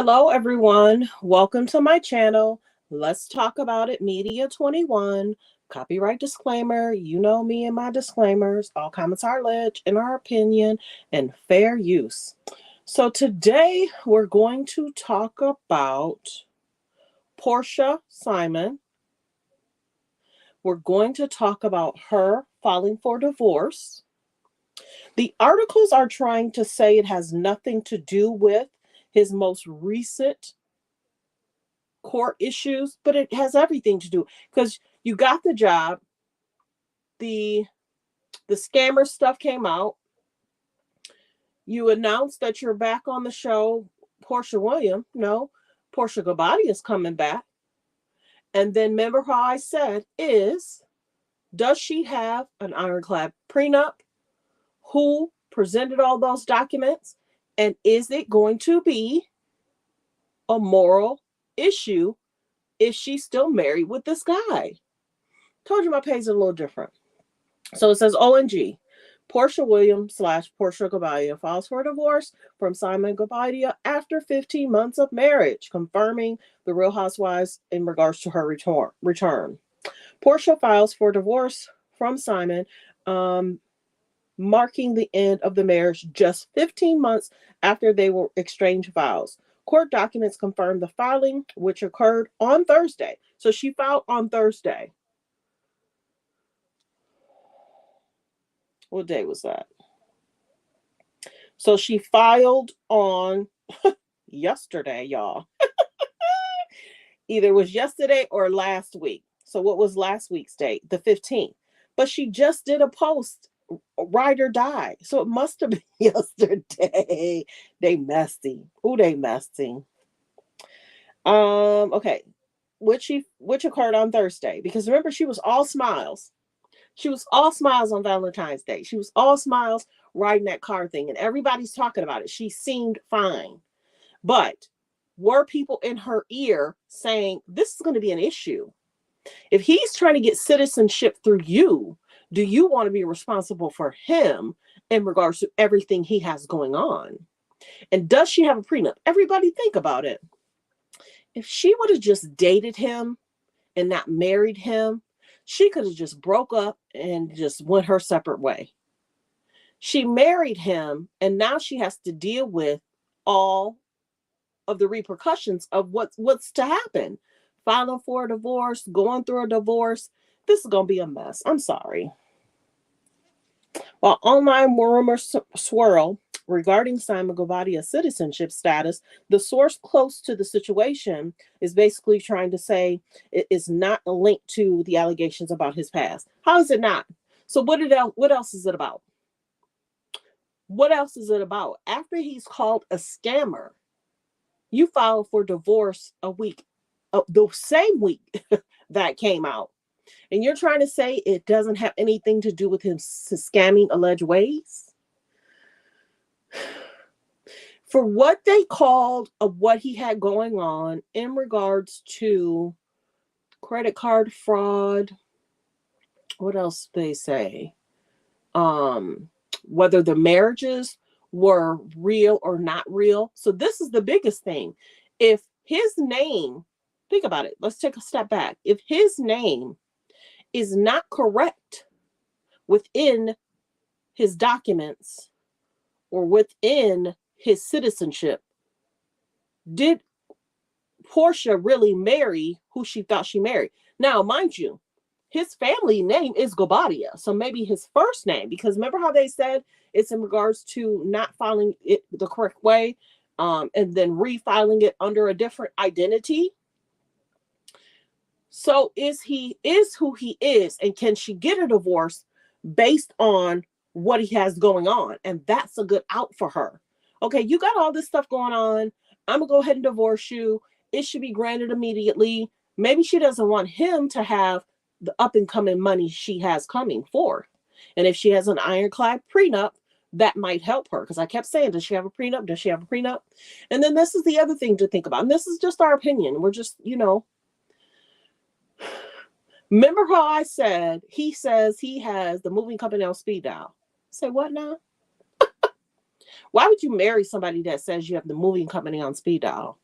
Hello, everyone. Welcome to my channel. Let's talk about it. Media 21. Copyright disclaimer. You know me and my disclaimers. All comments are alleged in our opinion and fair use. So today we're going to talk about Porsha Simon. We're going to talk about her filing for divorce. The articles are trying to say it has nothing to do with his most recent court issues, but it has everything to do because you got the job, the scammer stuff came out, you announced that you're back on the show. Porsha Gabati is coming back. And then remember how I said does she have an ironclad prenup? Who presented all those documents? And is it going to be a moral issue if she's still married with this guy? Told you my page is a little different. So it says ONG. Porsha Williams / Porsha Gabadia files for divorce from Simon Gabadia after 15 months of marriage, confirming the Real Housewives in regards to her return. Porsha files for divorce from Simon, marking the end of the marriage just 15 months after they were exchanged vows. Court documents confirm the filing, which occurred on Thursday. So she filed on Thursday. What day was that? So she filed on yesterday, y'all. Either it was yesterday or last week. So what was last week's date? The 15th. But she just did a post, ride or die. So it must have been yesterday. They messy. Ooh, they messy. Okay. Which occurred on Thursday. Because remember, she was all smiles. She was all smiles on Valentine's Day. She was all smiles riding that car thing. And everybody's talking about it. She seemed fine. But were people in her ear saying, this is going to be an issue? If he's trying to get citizenship through you, do you want to be responsible for him in regards to everything he has going on? And does she have a prenup? Everybody think about it. If she would have just dated him and not married him, she could have just broke up and just went her separate way. She married him, and now she has to deal with all of the repercussions of what's to happen. Filing for a divorce, going through a divorce. This is going to be a mess. I'm sorry. While online rumors swirl regarding Simon Gabadia's citizenship status, the source close to the situation is basically trying to say it is not linked to the allegations about his past. How is it not? So what else is it about? What else is it about? After he's called a scammer, you filed for divorce the same week that came out. And you're trying to say it doesn't have anything to do with his scamming alleged ways? For what they called of what he had going on in regards to credit card fraud, what else they say? Whether the marriages were real or not real. So this is the biggest thing. If his name, think about it. Let's take a step back. If his name is not correct within his documents or within his citizenship, did Porsha really marry who she thought she married? Now, mind you, his family name is Gabadia. So maybe his first name, because remember how they said it's in regards to not filing it the correct way, and then refiling it under a different identity. So is who he is, and can she get a divorce based on what he has going on? And that's a good out for her. Okay, you got all this stuff going on. I'm gonna go ahead and divorce you. It should be granted immediately. Maybe she doesn't want him to have the up and coming money she has coming forth. And if she has an ironclad prenup, that might help her. Because I kept saying, does she have a prenup? Does she have a prenup? And then this is the other thing to think about. And this is just our opinion. We're just, remember how I said he says he has the moving company on speed dial? Say what now? Why would you marry somebody that says you have the moving company on speed dial?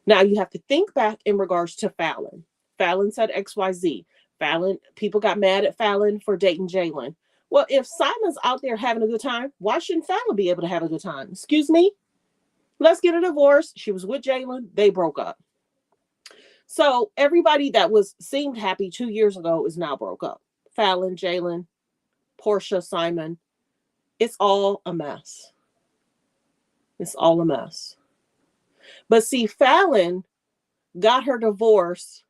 Now you have to think back in regards to Fallon. Fallon said XYZ. Fallon, people got mad at Fallon for dating Jalen. Well, if Simon's out there having a good time, why shouldn't Fallon be able to have a good time? Excuse me? Let's get a divorce. She was with Jalen. They broke up. So everybody that was seemed happy 2 years ago is now broke up. Fallon, Jalen, Porsha, Simon. It's all a mess. It's all a mess. But see, Fallon got her divorce.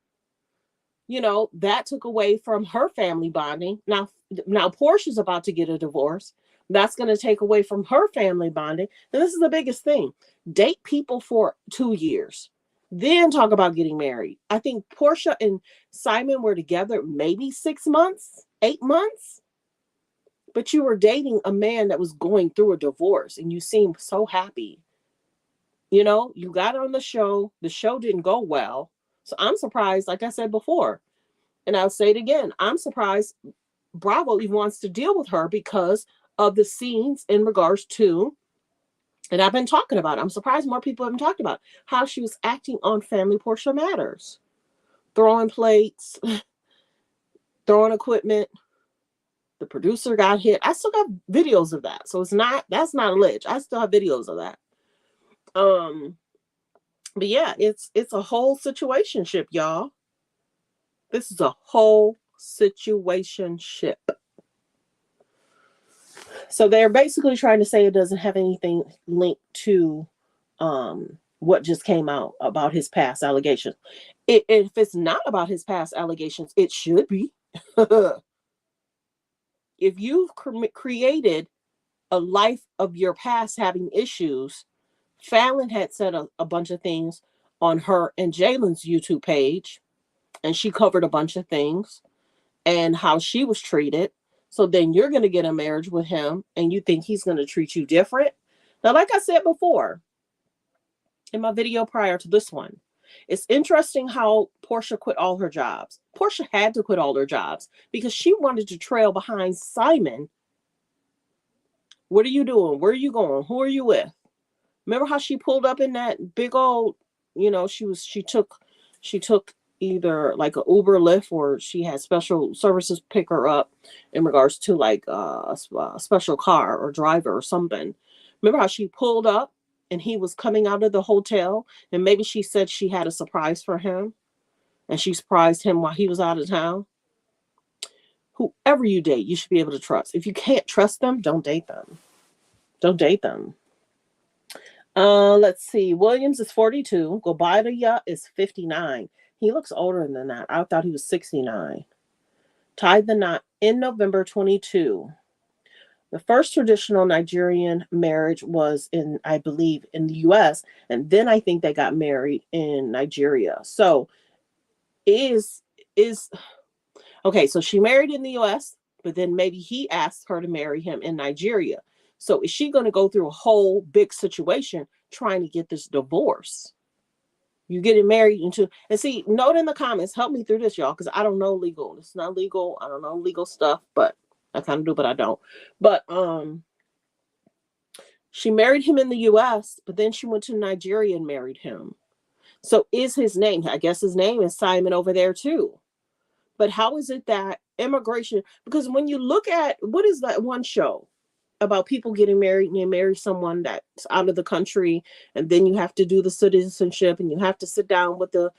That took away from her family bonding. Now Portia's about to get a divorce. That's going to take away from her family bonding. And this is the biggest thing. Date people for 2 years. Then talk about getting married. I think Porsha and Simon were together maybe 6 months, 8 months. But you were dating a man that was going through a divorce and you seemed so happy. You got on the show. The show didn't go well. So I'm surprised, like I said before, and I'll say it again, I'm surprised Bravo even wants to deal with her because of the scenes in regards to, and I've been talking about it. I'm surprised more people haven't talked about how she was acting on Family Porsha Matters. Throwing plates, throwing equipment. The producer got hit. I still got videos of that. So that's not alleged. I still have videos of that. But yeah, it's a whole situationship, y'all. This is a whole situationship. So they're basically trying to say it doesn't have anything linked to what just came out about his past allegations. If it's not about his past allegations, it should be. If you've created a life of your past having issues, Fallon had said a bunch of things on her and Jalen's YouTube page, and she covered a bunch of things and how she was treated. So then you're going to get a marriage with him and you think he's going to treat you different. Now, like I said before in my video prior to this one, it's interesting how Porsha quit all her jobs. Porsha had to quit all her jobs because she wanted to trail behind Simon. What are you doing? Where are you going? Who are you with? Remember how she pulled up in that big old, she took either like an Uber Lyft or she had special services pick her up in regards to like a special car or driver or something. Remember how she pulled up and he was coming out of the hotel and maybe she said she had a surprise for him and she surprised him while he was out of town? Whoever you date, you should be able to trust. If you can't trust them, don't date them. Don't date them. Let's see. Williams is 42. Gobadia is 59. He looks older than that. I thought he was 69. Tied the knot in November 22. The first traditional Nigerian marriage was I believe, in the U.S. And then I think they got married in Nigeria. So okay, so she married in the U.S., but then maybe he asked her to marry him in Nigeria. So is she going to go through a whole big situation trying to get this divorce? You getting married into, and see, note in the comments, help me through this, y'all, because I don't know legal. It's not legal. I don't know legal stuff, but I kind of do, but I don't. But she married him in the U.S., but then she went to Nigeria and married him. So is his name, I guess his name is Simon over there too. But how is it that immigration, because when you look at, what is that one show about people getting married and they marry someone that's out of the country and then you have to do the citizenship and you have to sit down with the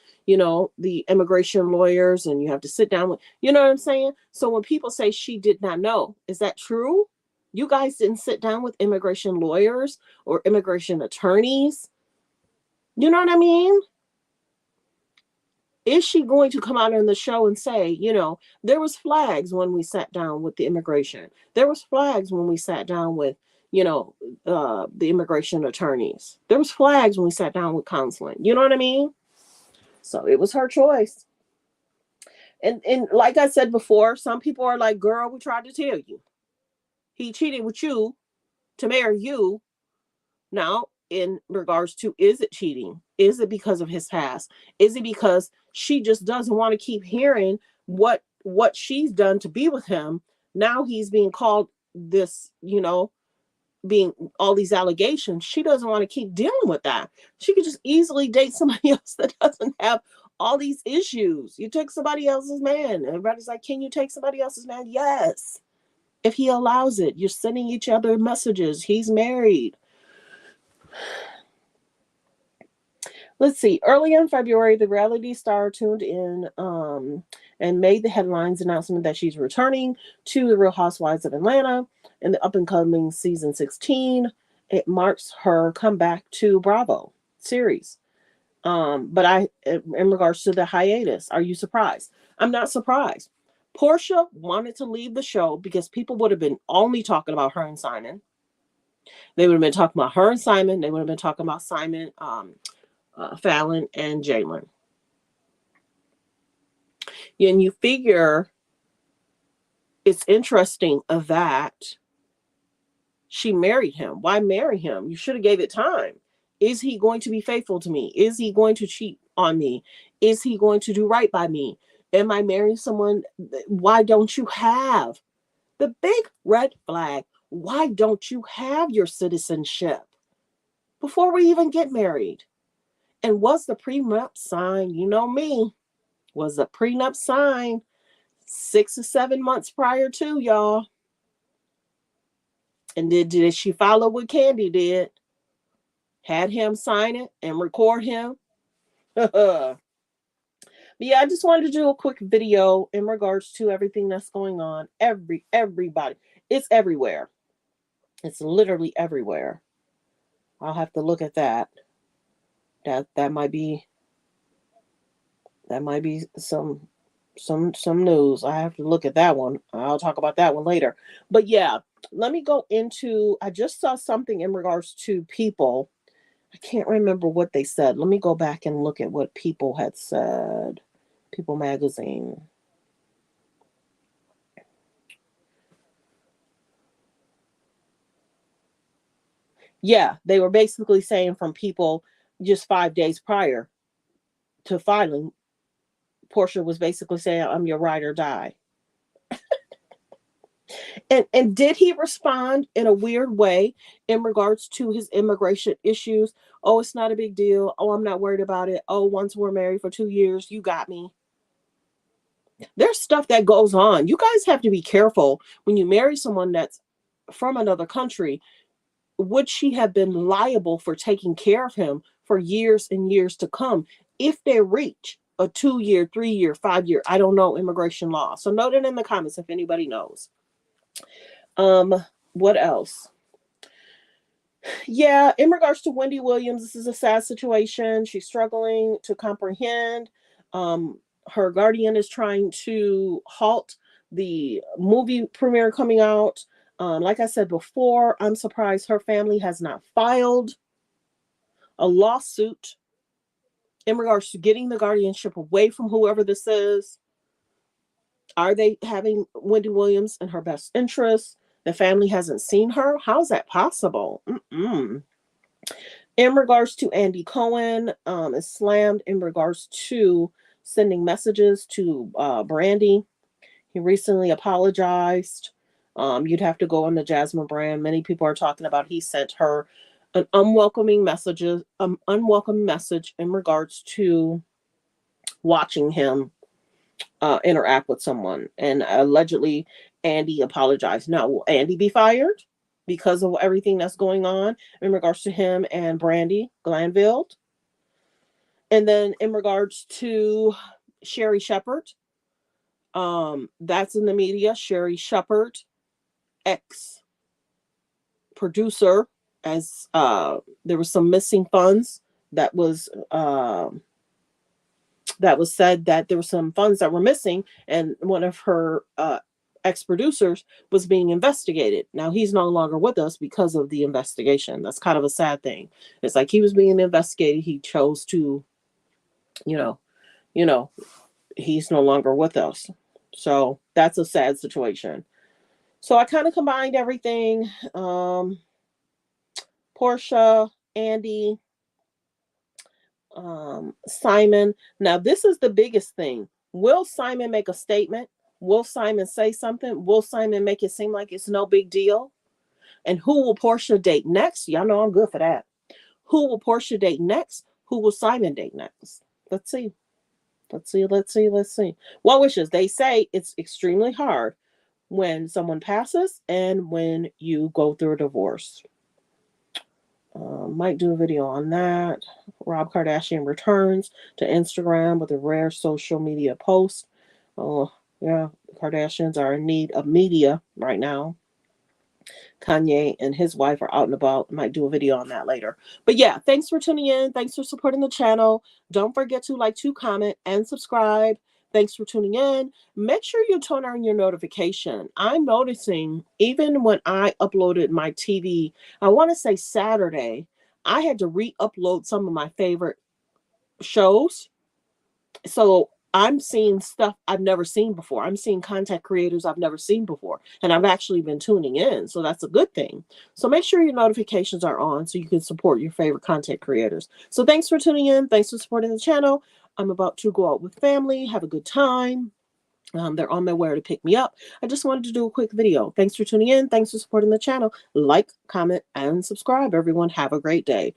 immigration lawyers and you have to sit down with, you know what I'm saying? So when people say she did not know, is that true? You guys didn't sit down with immigration lawyers or immigration attorneys? You know what I mean? Is she going to come out on the show and say, there was flags when we sat down with the immigration. There was flags when we sat down with, the immigration attorneys. There was flags when we sat down with counseling. You know what I mean? So it was her choice. And like I said before, some people are like, girl, we tried to tell you. He cheated with you to marry you. Now, in regards to, is it cheating? Is it because of his past? Is it because she just doesn't want to keep hearing what she's done to be with him? Now he's being called this, being all these allegations, she doesn't want to keep dealing with that. She could just easily date somebody else that doesn't have all these issues. You took somebody else's man. Everybody's like, can you take somebody else's man? Yes. If he allows it, you're sending each other messages. He's married. Let's see. Early in February, the reality star tuned in and made the headlines announcement that she's returning to the Real Housewives of Atlanta in the up and coming season 16. It marks her comeback to Bravo series. But in regards to the hiatus, are you surprised? I'm not surprised. Porsha wanted to leave the show because people would have been only talking about her and Simon. They would have been talking about her and Simon. They would have been talking about Simon, Fallon, and Jalen. And you figure it's interesting that she married him. Why marry him? You should have gave it time. Is he going to be faithful to me? Is he going to cheat on me? Is he going to do right by me? Am I marrying someone? Why don't you have the big red flag? Why don't you have your citizenship before we even get married? And was the prenup signed? You know me. Was the prenup signed 6 or 7 months prior to, y'all? And did she follow what Candy did? Had him sign it and record him? But yeah, I just wanted to do a quick video in regards to everything that's going on. Everybody. It's everywhere. It's literally everywhere. I'll have to look at that. That might be some news. I have to look at that one. I'll talk about that one later. But yeah, let me go into, I just saw something in regards to People. I can't remember what they said. Let me go back and look at what People had said. People magazine. Yeah, they were basically saying from People just 5 days prior to filing, Porsha was basically saying, I'm your ride or die. And did he respond in a weird way in regards to his immigration issues? Oh, it's not a big deal. Oh, I'm not worried about it. Oh, once we're married for 2 years, you got me. There's stuff that goes on. You guys have to be careful when you marry someone that's from another country. Would she have been liable for taking care of him for years and years to come if they reach a 2 year, 3 year, 5 year, I don't know, immigration law? So note it in the comments if anybody knows. What else? Yeah, in regards to Wendy Williams, this is a sad situation. She's struggling to comprehend. Her guardian is trying to halt the movie premiere coming out. Like I said before, I'm surprised her family has not filed a lawsuit in regards to getting the guardianship away from whoever this is. Are they having Wendy Williams in her best interest? The family hasn't seen her. How is that possible? In regards to Andy Cohen, is slammed in regards to sending messages to Brandy. He recently apologized. You'd have to go on the Jasmine brand. Many people are talking about he sent her an unwelcome message in regards to watching him interact with someone. And allegedly, Andy apologized. Now, will Andy be fired because of everything that's going on in regards to him and Brandy Glanville? And then in regards to Sherri Shepherd, that's in the media. Sherri Shepherd, ex producer, as there was some missing funds that was said that there were some funds that were missing, and one of her ex-producers was being investigated. Now he's no longer with us because of the investigation. That's kind of a sad thing. It's like he was being investigated. He chose to, you know, he's no longer with us. So that's a sad situation. So I kind of combined everything. Porsha, Andy, Simon. Now, this is the biggest thing. Will Simon make a statement? Will Simon say something? Will Simon make it seem like it's no big deal? And who will Porsha date next? Y'all know I'm good for that. Who will Porsha date next? Who will Simon date next? Let's see. Let's see. Let's see. Let's see. Well wishes. They say it's extremely hard when someone passes and when you go through a divorce. Might do a video on that. Rob Kardashian returns to Instagram with a rare social media post. Oh, yeah, Kardashians are in need of media right now. Kanye and his wife are out and about. Might do a video on that later. But yeah, thanks for tuning in. Thanks for supporting the channel. Don't forget to like, to comment, and subscribe. Thanks for tuning in. Make sure you turn on your notification. I'm noticing even when I uploaded my TV, I want to say Saturday, I had to re-upload some of my favorite shows. So I'm seeing stuff I've never seen before. I'm seeing content creators I've never seen before. And I've actually been tuning in. So that's a good thing. So make sure your notifications are on so you can support your favorite content creators. So thanks for tuning in. Thanks for supporting the channel. I'm about to go out with family, have a good time. They're on their way to pick me up. I just wanted to do a quick video. Thanks for tuning in. Thanks for supporting the channel. Like, comment, and subscribe, everyone. Have a great day.